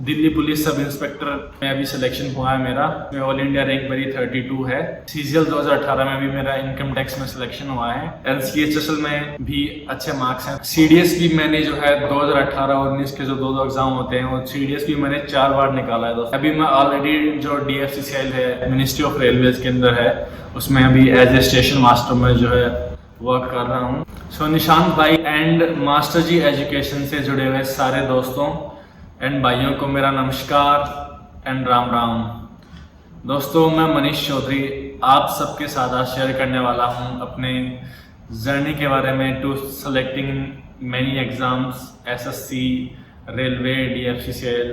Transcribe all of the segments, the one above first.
Delhi police sub inspector में अभी selection हुआ है मेरा। ऑल इंडिया रैंक मेरी 32 है। CGL 2018 में भी मेरा इनकम टैक्स में सिलेक्शन हुआ है। LCHSL में भी अच्छे मार्क्स हैं। CDS भी मैंने जो है 2018 और 19 के जो दो एग्जाम होते हैं वो CDS भी मैंने 4 बार निकाला है दोस्तों। अभी मैं ऑलरेडी जो DFCCIL है, मिनिस्ट्री ऑफ रेलवेज के अंदर है, उसमें अभी एज ए स्टेशन मास्टर में जो है वर्क कर रहा हूँ। सो निशांत भाई एंड मास्टर जी एजुकेशन से जुड़े हुए सारे दोस्तों एंड भाइयों को मेरा नमस्कार एंड राम राम। दोस्तों, मैं मनीष चौधरी आप सबके साथ आज शेयर करने वाला हूं अपने जर्नी के बारे में to selecting many exams, SSC, railway, DFCCIL।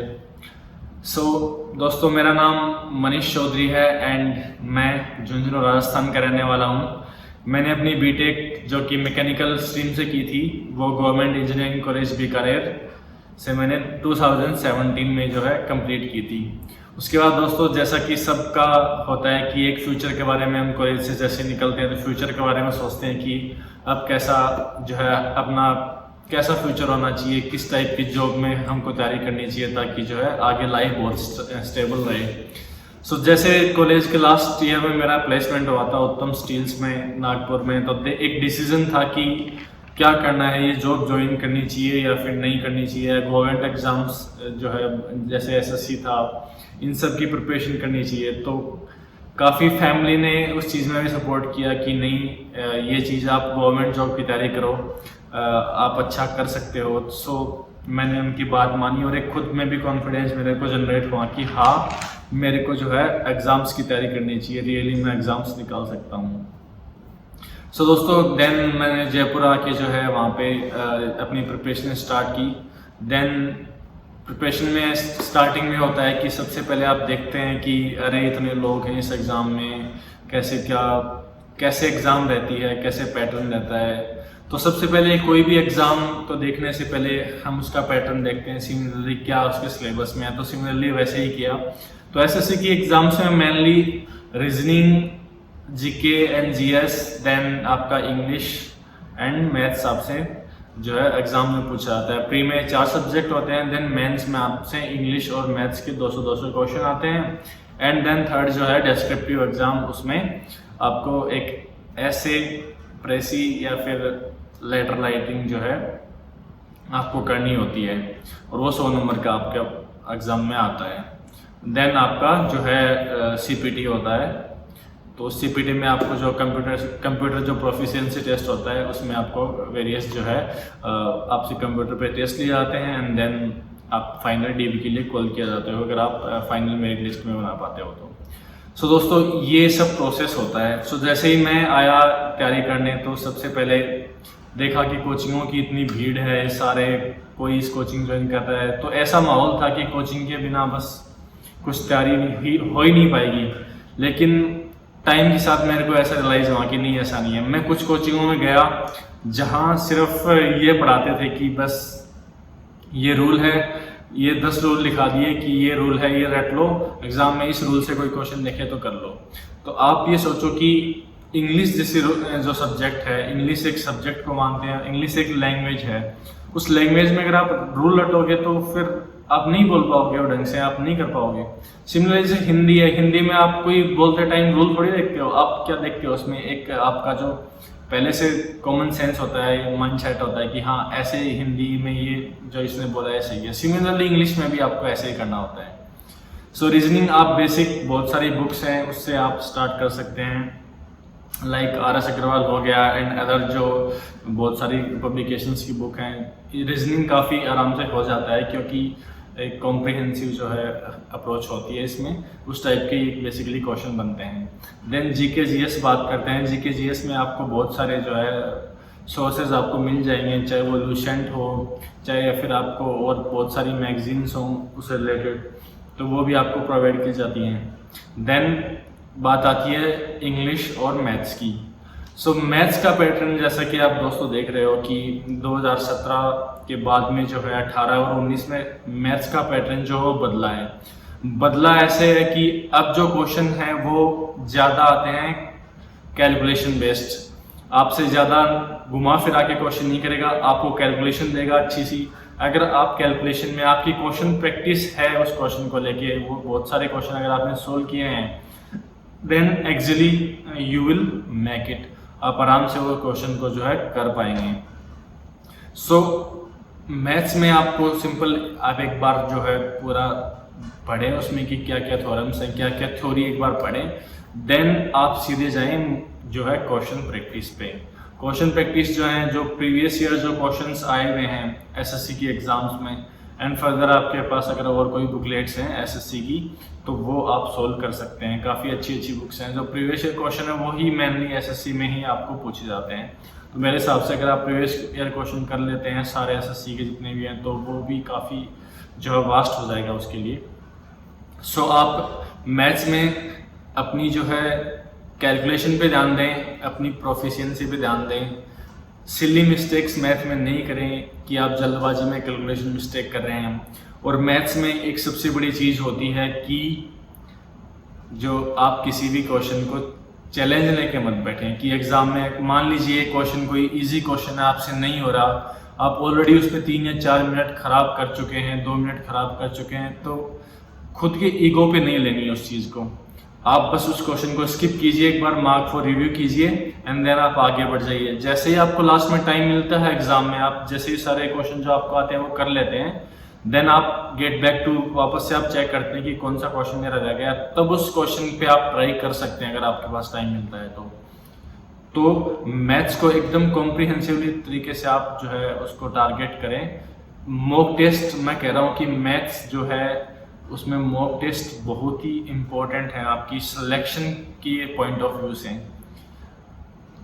So दोस्तों, मेरा नाम मनीष चौधरी है एंड मैं झुंझुनू राजस्थान का रहने वाला हूं। मैंने अपनी बीटेक जो कि मैकेनिकल स्ट्रीम से की थी वो गवर्नमेंट इंजीनियरिंग कॉलेज बीकानेर से मैंने 2017 में जो है कंप्लीट की थी। उसके बाद दोस्तों, जैसा कि सबका होता है कि एक फ्यूचर के बारे में हम कॉलेज से जैसे निकलते हैं तो फ्यूचर के बारे में सोचते हैं कि अब कैसा जो है अपना कैसा फ्यूचर होना चाहिए, किस टाइप की जॉब में हमको तैयारी करनी चाहिए ताकि जो है आगे लाइफ बहुत स्टेबल रहे। सो जैसे कॉलेज के लास्ट ईयर में मेरा प्लेसमेंट हुआ था उत्तम स्टील्स में नागपुर में, तो एक डिसीजन था कि क्या करना है, ये जॉब ज्वाइन करनी चाहिए या फिर नहीं करनी चाहिए। गवर्नमेंट एग्जाम्स जो है जैसे SSC था, इन सब की प्रिपरेशन करनी चाहिए। तो काफ़ी फैमिली ने उस चीज़ में भी सपोर्ट किया कि नहीं, ये चीज़ आप गवर्नमेंट जॉब की तैयारी करो, आप अच्छा कर सकते हो। सो मैंने उनकी बात मानी और एक खुद में भी कॉन्फिडेंस मेरे को जनरेट हुआ कि हाँ, मेरे को जो है एग्ज़ाम्स की तैयारी करनी चाहिए, रियली मैं एग्ज़ाम्स निकाल सकता हूँ। सो दोस्तों, देन मैंने जयपुर आके जो है वहाँ पे अपनी प्रिपरेशन स्टार्ट की। देन प्रिपरेशन में स्टार्टिंग में होता है कि सबसे पहले आप देखते हैं कि अरे इतने लोग हैं इस एग्ज़ाम में, कैसे एग्ज़ाम रहती है, कैसे पैटर्न रहता है। तो सबसे पहले कोई भी एग्ज़ाम तो देखने से पहले हम उसका पैटर्न देखते हैं, सिमिलरली क्या उसके सिलेबस में है, तो सिमिलरली वैसे ही किया। तो SSC की एग्ज़ाम्स में mainly reasoning, GK and GS, then आपका इंग्लिश एंड मैथ्स आपसे जो है एग्जाम में पूछा जाता है। प्री में 4 सब्जेक्ट होते हैं, देन मेंस में आपसे इंग्लिश और मैथ्स के 200 क्वेश्चन आते हैं एंड देन थर्ड जो है डेस्क्रिप्टिव एग्जाम, उसमें आपको एक ऐसे प्रेसी या फिर लेटर राइटिंग जो है आपको करनी होती है और वो 100 नंबर का आपके एग्जाम में आता है। देन आपका जो है CPT होता है, तो CPT में आपको जो कंप्यूटर जो प्रोफिशिएंसी टेस्ट होता है उसमें आपको वेरियस जो है आपसे कंप्यूटर पे टेस्ट लिए जाते हैं एंड देन आप फाइनल DB के लिए कॉल किया जाता है अगर आप फाइनल मेरिट लिस्ट में बना पाते हो तो। सो दोस्तों, ये सब प्रोसेस होता है। सो जैसे ही मैं आया तैयारी करने तो सबसे पहले देखा कि कोचिंगों की इतनी भीड़ है, सारे कोई इस कोचिंग ज्वाइन कर रहा है, तो ऐसा माहौल था कि कोचिंग के बिना बस कुछ तैयारी हो ही नहीं पाएगी। लेकिन टाइम के साथ मेरे को ऐसा रियलाइज हुआ कि नहीं, ऐसा नहीं है। मैं कुछ कोचिंगों में गया जहाँ सिर्फ ये पढ़ाते थे कि बस ये रूल है, ये 10 रूल लिखा दिए कि ये रूल है, ये रट लो, एग्जाम में इस रूल से कोई क्वेश्चन देखे तो कर लो। तो आप ये सोचो कि इंग्लिश जैसे जो सब्जेक्ट है, इंग्लिश एक सब्जेक्ट को मानते हैं, इंग्लिश एक लैंग्वेज है, उस लैंग्वेज में अगर आप रूल रटोगे तो फिर आप नहीं बोल पाओगे और ढंग से आप नहीं कर पाओगे। सिमिलरली जैसे हिंदी है, हिंदी में आप कोई बोलते टाइम रूल थोड़ी देखते हो, आप क्या देखते हो उसमें एक आपका जो पहले से कॉमन सेंस होता है, माइंड सेट होता है कि हाँ ऐसे हिंदी में ये जो इसने बोला है सही है। सिमिलरली इंग्लिश में भी आपको ऐसे ही करना होता है। सो रीजनिंग आप बेसिक बहुत सारी बुक्स हैं उससे आप स्टार्ट कर सकते हैं, लाइक RS अग्रवाल हो गया एंड अदर जो बहुत सारी पब्लिकेशंस की बुक हैं। रीजनिंग काफ़ी आराम से हो जाता है क्योंकि एक कॉम्प्रिहेंसिव जो है अप्रोच होती है इसमें, उस टाइप के बेसिकली क्वेश्चन बनते हैं। देन GK GS बात करते हैं। GK GS में आपको बहुत सारे जो है सोर्सेज आपको मिल जाएंगे, चाहे वो लूसेंट हो, चाहे या फिर आपको और बहुत सारी मैगजीन्स हों उससे रिलेटेड, तो वो भी आपको प्रोवाइड की जाती हैं। देन बात आती है इंग्लिश और मैथ्स की। सो मैथ्स का पैटर्न जैसा कि आप दोस्तों देख रहे हो कि 2017 के बाद में जो है 18 और 19 में मैथ्स का पैटर्न जो है बदला है। बदला ऐसे है कि अब जो क्वेश्चन है वो ज़्यादा आते हैं कैलकुलेशन बेस्ड, आपसे ज़्यादा घुमा फिरा के क्वेश्चन नहीं करेगा, आपको कैलकुलेशन देगा अच्छी सी। अगर आप कैलकुलेशन में आपकी क्वेश्चन प्रैक्टिस है उस क्वेश्चन को लेके, वो बहुत सारे क्वेश्चन अगर आपने सोल्व किए हैं, then actually you will make it. आप आराम से वो क्वेश्चन को जो है कर पाएंगे। सो मैथ्स में आपको सिंपल, आप एक बार जो है पूरा पढ़ें उसमें कि क्या क्या थ्योरम्स हैं, क्या क्या थ्योरी एक बार पढ़ें, देन आप सीधे जाएं जो है क्वेश्चन प्रैक्टिस पे। क्वेश्चन प्रैक्टिस जो है, जो प्रीवियस ईयर जो क्वेश्चंस आए हुए हैं एसएससी की एग्जाम्स में, एंड फर्दर आपके पास अगर और कोई बुकलेट्स हैं एसएससी की तो वो आप सोल्व कर सकते हैं। काफ़ी अच्छी अच्छी बुक्स हैं। जो प्रीवियस ईयर क्वेश्चन है वो ही मेनली एसएससी में ही आपको पूछे जाते हैं। तो मेरे हिसाब से अगर आप प्रीवियस ईयर क्वेश्चन कर लेते हैं सारे एसएससी के जितने भी हैं, तो वो भी काफ़ी जो है वास्ट हो जाएगा उसके लिए। सो आप मैथ्स में अपनी जो है कैलकुलेशन पे ध्यान दें, अपनी प्रोफिशिएंसी पे ध्यान दें। सिली मिस्टेक्स मैथ में नहीं करें कि आप जल्दबाजी में कैलकुलेशन मिस्टेक कर रहे हैं। और मैथ्स में एक सबसे बड़ी चीज़ होती है कि जो आप किसी भी क्वेश्चन को चैलेंज लेके मत बैठें कि एग्जाम में मान लीजिए क्वेश्चन कोई इजी क्वेश्चन है, आपसे नहीं हो रहा, आप ऑलरेडी उस पर 3 या 4 मिनट खराब कर चुके हैं, 2 मिनट खराब कर चुके हैं, तो खुद के ईगो पे नहीं लेनी है उस चीज़ को। आप बस उस क्वेश्चन को स्किप कीजिए, एक बार मार्क फॉर रिव्यू कीजिए एंड देन आप आगे बढ़ जाइए। जैसे ही आपको लास्ट में टाइम मिलता है एग्जाम में, आप जैसे ही सारे क्वेश्चन जो आपको आते हैं वो कर लेते हैं, देन आप गेट बैक टू, वापस से आप चेक करते हैं कि कौन सा क्वेश्चन मेरा रह गया, तब उस क्वेश्चन पे आप ट्राई कर सकते हैं अगर आपके पास टाइम मिलता है तो मैथ्स को एकदम कॉम्प्रिहेंसिवली तरीके से आप जो है उसको टारगेट करें। मॉक टेस्ट, मैं कह रहा हूँ कि मैथ्स जो है उसमें मॉक टेस्ट बहुत ही इम्पोर्टेंट है आपकी सिलेक्शन की पॉइंट ऑफ व्यू से।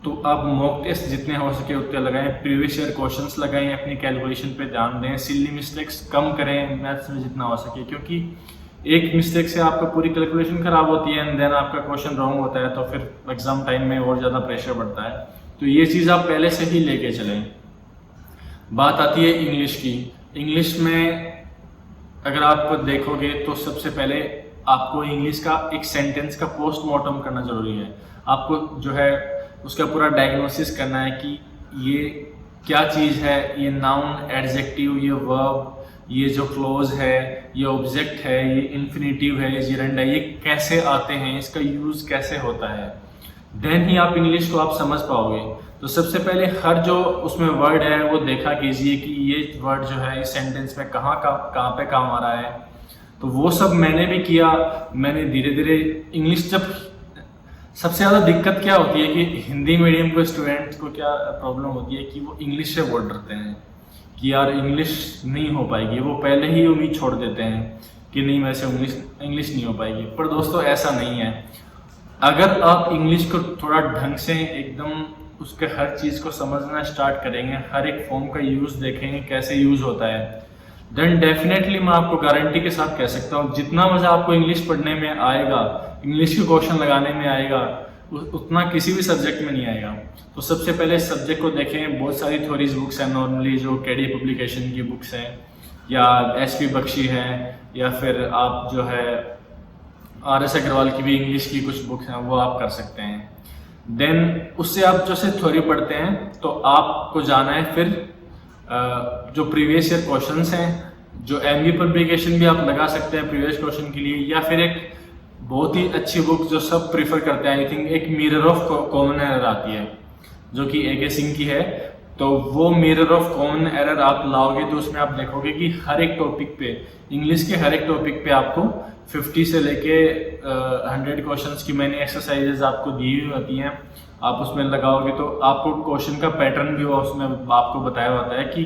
तो आप मॉक टेस्ट जितने हो सके उतने लगाएं, प्रीवियस ईयर क्वेश्चंस लगाएं, अपनी कैलकुलेशन पे ध्यान दें, सिली मिस्टेक्स कम करें मैथ्स में जितना हो सके, क्योंकि एक मिस्टेक से आपका पूरी कैलकुलेशन खराब होती है एंड देन आपका क्वेश्चन रॉन्ग होता है, तो फिर एग्जाम टाइम में और ज़्यादा प्रेशर बढ़ता है। तो ये चीज़ आप पहले से ही लेके चलें। बात आती है इंग्लिश की। इंग्लिश में अगर आप देखोगे तो सबसे पहले आपको इंग्लिश का एक सेंटेंस का पोस्टमार्टम करना जरूरी है। आपको जो है उसका पूरा डायग्नोसिस करना है कि ये क्या चीज़ है, ये नाउन, एडजेक्टिव, ये वर्ब, ये जो क्लोज है, ये ऑब्जेक्ट है, ये इन्फिनेटिव है, ये जिरंड है, ये कैसे आते हैं, इसका यूज़ कैसे होता है, देन ही आप इंग्लिश को आप समझ पाओगे। तो सबसे पहले हर जो उसमें वर्ड है वो देखा कीजिए कि ये वर्ड जो है इस सेंटेंस में कहाँ पे काम आ रहा है। तो वो सब मैंने भी किया। मैंने धीरे धीरे इंग्लिश, जब सबसे ज़्यादा दिक्कत क्या होती है कि हिंदी मीडियम को स्टूडेंट्स को क्या प्रॉब्लम होती है कि वो इंग्लिश से बहुत डरते हैं कि यार इंग्लिश नहीं हो पाएगी। वो पहले ही उम्मीद छोड़ देते हैं कि नहीं मेरे से इंग्लिश नहीं हो पाएगी। पर दोस्तों ऐसा नहीं है। अगर आप इंग्लिश को थोड़ा ढंग से एकदम उसके हर चीज़ को समझना स्टार्ट करेंगे, हर एक फॉर्म का यूज़ देखेंगे कैसे यूज़ होता है, देन डेफिनेटली मैं आपको गारंटी के साथ कह सकता हूँ जितना मज़ा आपको इंग्लिश पढ़ने में आएगा, इंग्लिश के क्वेश्चन लगाने में आएगा, उतना किसी भी सब्जेक्ट में नहीं आएगा। तो सबसे पहले सब्जेक्ट को देखें। बहुत सारी थ्योरीज बुक्स हैं नॉर्मली, जो केडी पब्लिकेशन की बुक्स हैं या एसपी बख्शी हैं, या फिर आप जो है आर.एस. अग्रवाल की भी इंग्लिश की कुछ बुक्स हैं, वो आप कर सकते हैं। देन उससे आप जैसे थ्योरी पढ़ते हैं तो आपको जाना है फिर जो प्रीवियस ईयर क्वेश्चंस हैं, जो एमबी पब्लिकेशन भी आप लगा सकते हैं प्रीवियस क्वेश्चन के लिए, या फिर एक बहुत ही अच्छी बुक जो सब प्रीफर करते हैं, आई थिंक एक मिरर ऑफ कॉमन एरर आती है जो कि ए.के. सिंह की है। तो वो मिरर ऑफ कॉमन एरर आप लाओगे तो उसमें आप देखोगे कि हर एक टॉपिक पे, इंग्लिश के हर एक टॉपिक पे आपको 50 से लेके 100 क्वेश्चंस की मैंने एक्सरसाइजेज आपको दी हुई होती हैं। आप उसमें लगाओगे तो आपको क्वेश्चन का पैटर्न भी उसमें आपको बताया होता है कि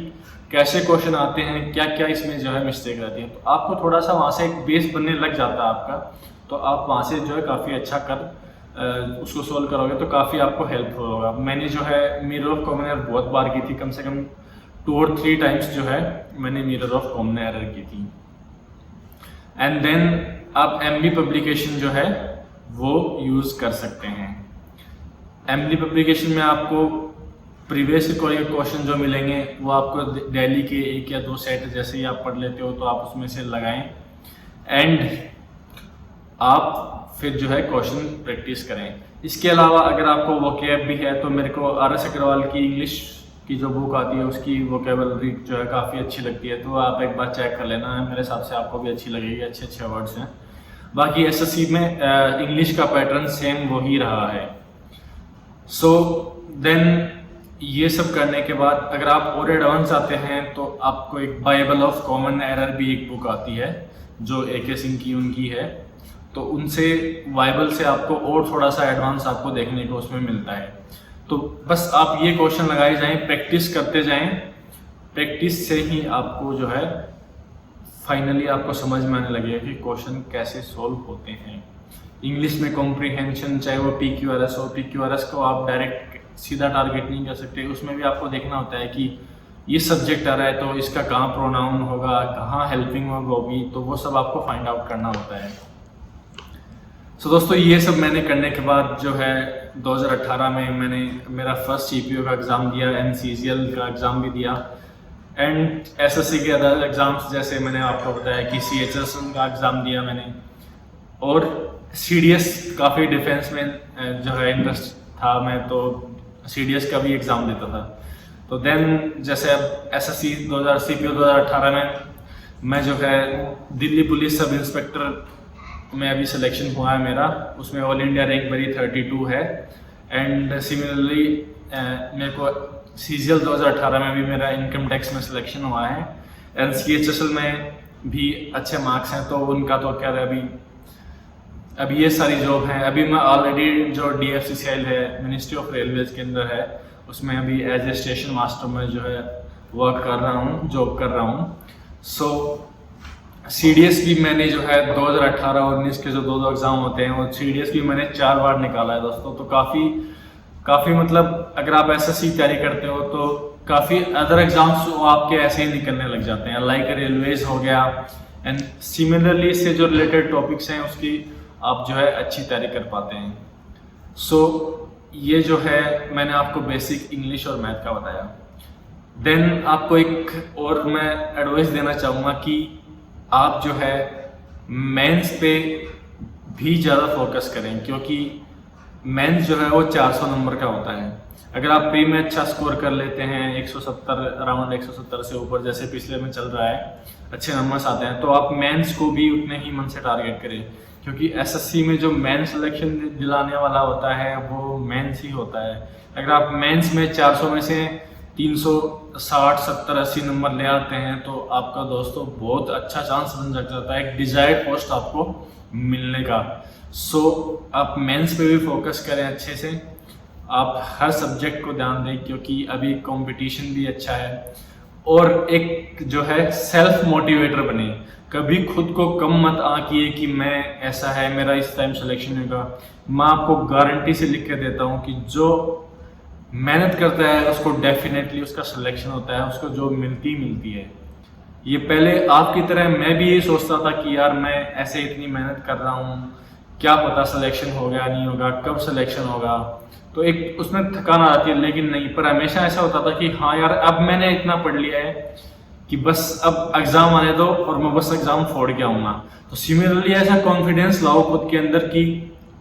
कैसे क्वेश्चन आते हैं, क्या क्या इसमें जो है मिस्टेक रहती है। तो आपको थोड़ा सा वहाँ से एक बेस बनने लग जाता है आपका, तो आप वहाँ से जो है काफ़ी अच्छा उसको सोल्व करोगे तो काफ़ी आपको हेल्पफुल होगा। मैंने जो है मिरर ऑफ कॉमन एरर बहुत बार की थी, कम से कम 2 और 3 टाइम्स जो है मैंने मिरर ऑफ कॉमन एरर की थी। एंड देन आप एमबी पब्लिकेशन जो है वो यूज़ कर सकते हैं। एमबी पब्लिकेशन में आपको प्रीवियस क्वेश्चन जो मिलेंगे वो आपको दिल्ली के 1 या 2 सेट जैसे ही आप पढ़ लेते हो तो आप उसमें से लगाएं एंड आप फिर जो है क्वेश्चन प्रैक्टिस करें। इसके अलावा अगर आपको वोकैब भी है तो मेरे को आर.एस. अग्रवाल की इंग्लिश की जो बुक आती है उसकी वोकेबलरी जो है काफ़ी अच्छी लगती है, तो आप एक बार चेक कर लेना। मेरे हिसाब से आपको भी अच्छी लगेगी, अच्छे अच्छे वर्ड्स हैं। बाकी एसएससी में इंग्लिश का पैटर्न सेम वही रहा है। सो देन ये सब करने के बाद अगर आप और एडवांस आते हैं तो आपको एक बाइबल ऑफ कॉमन एरर भी एक बुक आती है जो AK सिंह की उनकी है, तो उनसे बाइबल से आपको और थोड़ा सा एडवांस आपको देखने को उसमें मिलता है। तो बस आप ये क्वेश्चन लगाए जाएं, प्रैक्टिस करते जाएं, प्रैक्टिस से ही आपको जो है फाइनली आपको समझ में आने लगेगा कि क्वेश्चन कैसे सॉल्व होते हैं। इंग्लिश में कॉम्प्रीहेंशन, चाहे वो PQRS हो, PQRS को आप डायरेक्ट सीधा टारगेट नहीं कर सकते, उसमें भी आपको देखना होता है कि ये सब्जेक्ट आ रहा है तो इसका कहाँ प्रोनाउन होगा, कहाँ हेल्पिंग वर्ब होगी, तो वो सब आपको फाइंड आउट करना होता है। सो दोस्तों ये सब मैंने करने के बाद जो है 2018 में मैंने मेरा फर्स्ट CPO का एग्ज़ाम दिया, NCGL का एग्ज़ाम भी दिया, एंड SSC के अदर एग्ज़ाम्स जैसे मैंने आपको बताया कि CHS का एग्ज़ाम दिया मैंने, और CDS काफ़ी डिफेंस में जो है इंटरेस्ट था, मैं तो CDS का भी एग्ज़ाम देता था। तो देन जैसे अब SSC CPO 2018 में मैं जो है दिल्ली पुलिस सब इंस्पेक्टर में अभी सिलेक्शन हुआ है मेरा, उसमें ऑल इंडिया रैंक मेरी 32 है, एंड सिमिलरली मेरे को CGL 2018 में भी मेरा इनकम टैक्स में सिलेक्शन हुआ है, एंड CHSL में भी अच्छे मार्क्स हैं, तो उनका तो क्या है अभी ये सारी जॉब हैं। अभी मैं ऑलरेडी जो DFCCIL है, मिनिस्ट्री ऑफ रेलवेज के अंदर है, उसमें अभी एज ए स्टेशन मास्टर में जो है वर्क कर रहा हूँ, जॉब कर रहा हूँ। सो CDS भी मैंने जो है 2018-19 के जो दो एग्ज़ाम होते हैं, वो CDS भी मैंने 4 बार निकाला है दोस्तों। तो काफ़ी मतलब अगर आप SSC तैयारी करते हो तो काफ़ी अदर एग्जाम्स आपके ऐसे ही निकलने लग जाते हैं, लाइक रेलवेज हो गया, एंड सिमिलरली इससे जो रिलेटेड टॉपिक्स हैं उसकी आप जो है अच्छी तैयारी कर पाते हैं। सो ये जो है मैंने आपको बेसिक इंग्लिश और मैथ का बताया। देन आपको एक और मैं एडवाइस देना चाहूँगा कि आप जो है मेंस पे भी ज़्यादा फोकस करें, क्योंकि मेंस जो है वो 400 नंबर का होता है। अगर आप प्री में अच्छा स्कोर कर लेते हैं, 170 अराउंड 170 से ऊपर जैसे पिछले में चल रहा है, अच्छे नंबर्स आते हैं, तो आप मेंस को भी उतने ही मन से टारगेट करें, क्योंकि SSC में जो मेंस सिलेक्शन दिलाने वाला होता है वो मेंस ही होता है। अगर आप मेंस में 400 में से 360, 70, 80 नंबर ले आते हैं तो आपका दोस्तों बहुत अच्छा चांस बन जाता है एक डिजायर्ड पोस्ट आपको मिलने का। सो आप मेंस पे भी फोकस करें अच्छे से, आप हर सब्जेक्ट को ध्यान दें, क्योंकि अभी कंपटीशन भी अच्छा है, और एक जो है सेल्फ मोटिवेटर बने। कभी खुद को कम मत आंकिए कि मैं ऐसा है, मेरा इस टाइम सिलेक्शन होगा। मैं आपको गारंटी से लिख के देता हूँ कि जो मेहनत करता है उसको डेफिनेटली उसका सिलेक्शन होता है, उसको जो मिलती है। ये पहले आपकी तरह मैं भी यही सोचता था कि यार मैं ऐसे इतनी मेहनत कर रहा हूँ, क्या पता सिलेक्शन हो गया नहीं होगा, कब सिलेक्शन होगा, तो एक उसमें थकान आती है। लेकिन नहीं, पर हमेशा ऐसा होता था कि हाँ यार अब मैंने इतना पढ़ लिया है कि बस अब एग्जाम आने दो और मैं बस एग्जाम फोड़ के आऊँगा। तो सिमिलरली ऐसा कॉन्फिडेंस लाओ खुद के अंदर कि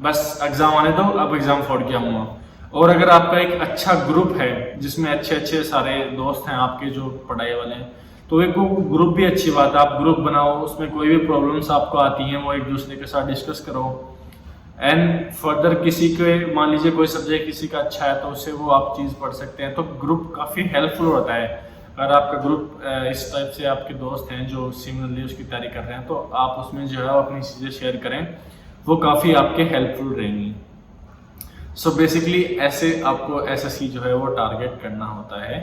बस एग्जाम आने दो, अब एग्जाम फोड़ के आऊँगा। और अगर आपका एक अच्छा ग्रुप है जिसमें अच्छे अच्छे सारे दोस्त हैं आपके जो पढ़ाई वाले हैं, तो एक वो ग्रुप भी अच्छी बात है। आप ग्रुप बनाओ, उसमें कोई भी प्रॉब्लम्स आपको आती हैं वो एक दूसरे के साथ डिस्कस करो, एंड फर्दर किसी के मान लीजिए कोई सब्जेक्ट किसी का अच्छा है तो उससे वो आप चीज़ पढ़ सकते हैं। तो ग्रुप काफ़ी हेल्पफुल होता है। अगर आपका ग्रुप इस टाइप से आपके दोस्त हैं जो सिमिलरली उसकी तैयारी कर रहे हैं, तो आप उसमें जो है अपनी चीज़ें शेयर करें, वो काफ़ी आपके हेल्पफुल रहेंगी। सो बेसिकली ऐसे आपको SSC जो है वो टारगेट करना होता है।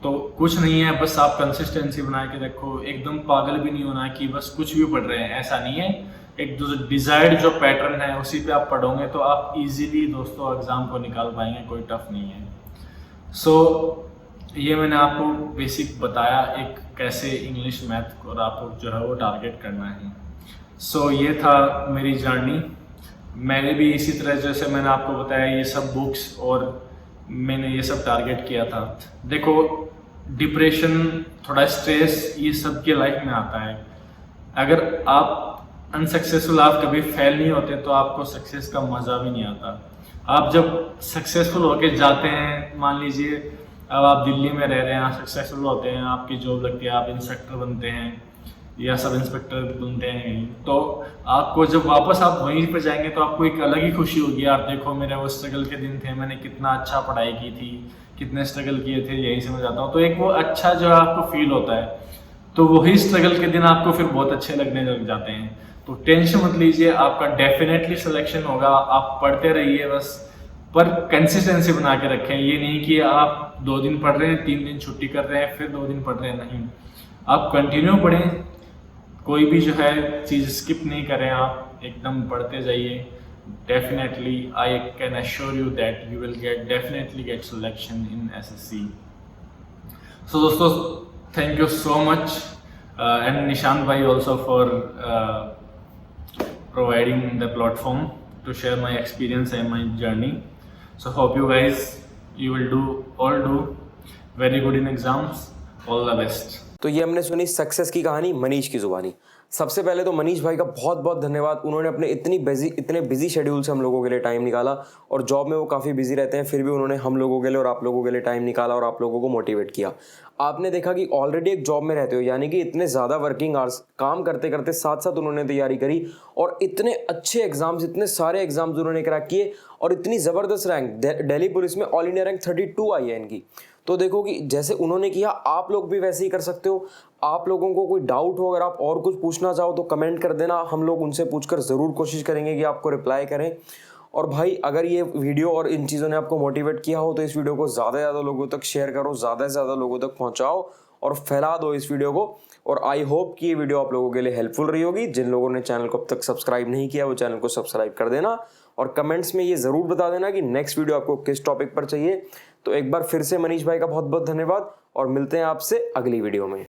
तो कुछ नहीं है, बस आप कंसिस्टेंसी बना के रखो, एकदम पागल भी नहीं होना कि बस कुछ भी पढ़ रहे हैं, ऐसा नहीं है। एक जो डिजायर्ड जो पैटर्न है उसी पे आप पढ़ोगे तो आप इजीली दोस्तों एग्जाम को निकाल पाएंगे, कोई टफ नहीं है। सो ये मैंने आपको बेसिक बताया एक कैसे इंग्लिश मैथ और आपको जो है वो टारगेट करना है। सो ये था मेरी जर्नी। मैंने भी इसी तरह जैसे मैंने आपको बताया ये सब बुक्स और मैंने ये सब टारगेट किया था। देखो डिप्रेशन, थोड़ा स्ट्रेस, ये सब के लाइफ में आता है। अगर आप अनसक्सेसफुल, आप कभी फेल नहीं होते तो आपको सक्सेस का मज़ा भी नहीं आता। आप जब सक्सेसफुल होके जाते हैं, मान लीजिए अब आप दिल्ली में रह रहे हैं, आप सक्सेसफुल होते हैं, आपकी जॉब लगती है, आप इंस्पेक्टर बनते हैं या सब इंस्पेक्टर बनते हैं, तो आपको जब वापस आप वहीं पर जाएंगे तो आपको एक अलग ही खुशी होगी। आप देखो मेरे वो स्ट्रगल के दिन थे, मैंने कितना अच्छा पढ़ाई की थी, कितने स्ट्रगल किए थे, यहीं से मैं जाता हूँ। तो एक वो अच्छा जो आपको फील होता है, तो वही स्ट्रगल के दिन आपको फिर बहुत अच्छे लगने लग जाते हैं। तो टेंशन मत लीजिए, आपका डेफिनेटली सिलेक्शन होगा। आप पढ़ते रहिए बस, पर कंसिस्टेंसी बना के रखें। ये नहीं कि आप 2 दिन पढ़ रहे हैं, 3 दिन छुट्टी कर रहे हैं, फिर 2 दिन पढ़ रहे हैं, नहीं। आप कंटिन्यू पढ़ें, कोई भी जो है चीज़ स्किप नहीं करें, आप एकदम पढ़ते जाइए। Definitely I can assure you that you will definitely get selection in SSC। So दोस्तों, thank you so much and Nishant भाई also for providing the platform to share my experience and my journey. So hope you guys you will do very good in exams. All the best. तो ये हमने सुनी success की कहानी मनीष की जुबानी। सबसे पहले तो मनीष भाई का बहुत बहुत धन्यवाद। उन्होंने अपने इतने बिजी शेड्यूल से हम लोगों के लिए टाइम निकाला, और जॉब में वो काफ़ी बिजी रहते हैं, फिर भी उन्होंने हम लोगों के लिए और आप लोगों के लिए टाइम निकाला और आप लोगों को मोटिवेट किया। आपने देखा कि ऑलरेडी एक जॉब में रहते हो, यानी कि इतने ज़्यादा वर्किंग आवर्स काम करते करते साथ साथ उन्होंने तैयारी करी, और इतने अच्छे एग्जाम्स, इतने सारे एग्जाम्स उन्होंने क्रैक किए, और इतनी ज़बरदस्त रैंक दिल्ली पुलिस में ऑल इंडिया रैंक 32 आई है इनकी। तो देखो कि जैसे उन्होंने किया, आप लोग भी वैसे ही कर सकते हो। आप लोगों को कोई डाउट हो, अगर आप और कुछ पूछना चाहो तो कमेंट कर देना, हम लोग उनसे पूछकर ज़रूर कोशिश करेंगे कि आपको रिप्लाई करें। और भाई अगर ये वीडियो और इन चीज़ों ने आपको मोटिवेट किया हो तो इस वीडियो को ज़्यादा से ज़्यादा लोगों तक शेयर करो, ज़्यादा से ज़्यादा लोगों तक पहुँचाओ और फैला दो इस वीडियो को। और आई होप कि ये वीडियो आप लोगों के लिए हेल्पफुल रही होगी। जिन लोगों ने चैनल को अब तक सब्सक्राइब नहीं किया वो चैनल को सब्सक्राइब कर देना, और कमेंट्स में ये ज़रूर बता देना कि नेक्स्ट वीडियो आपको किस टॉपिक पर चाहिए। तो एक बार फिर से मनीष भाई का बहुत बहुत धन्यवाद, और मिलते हैं आपसे अगली वीडियो में।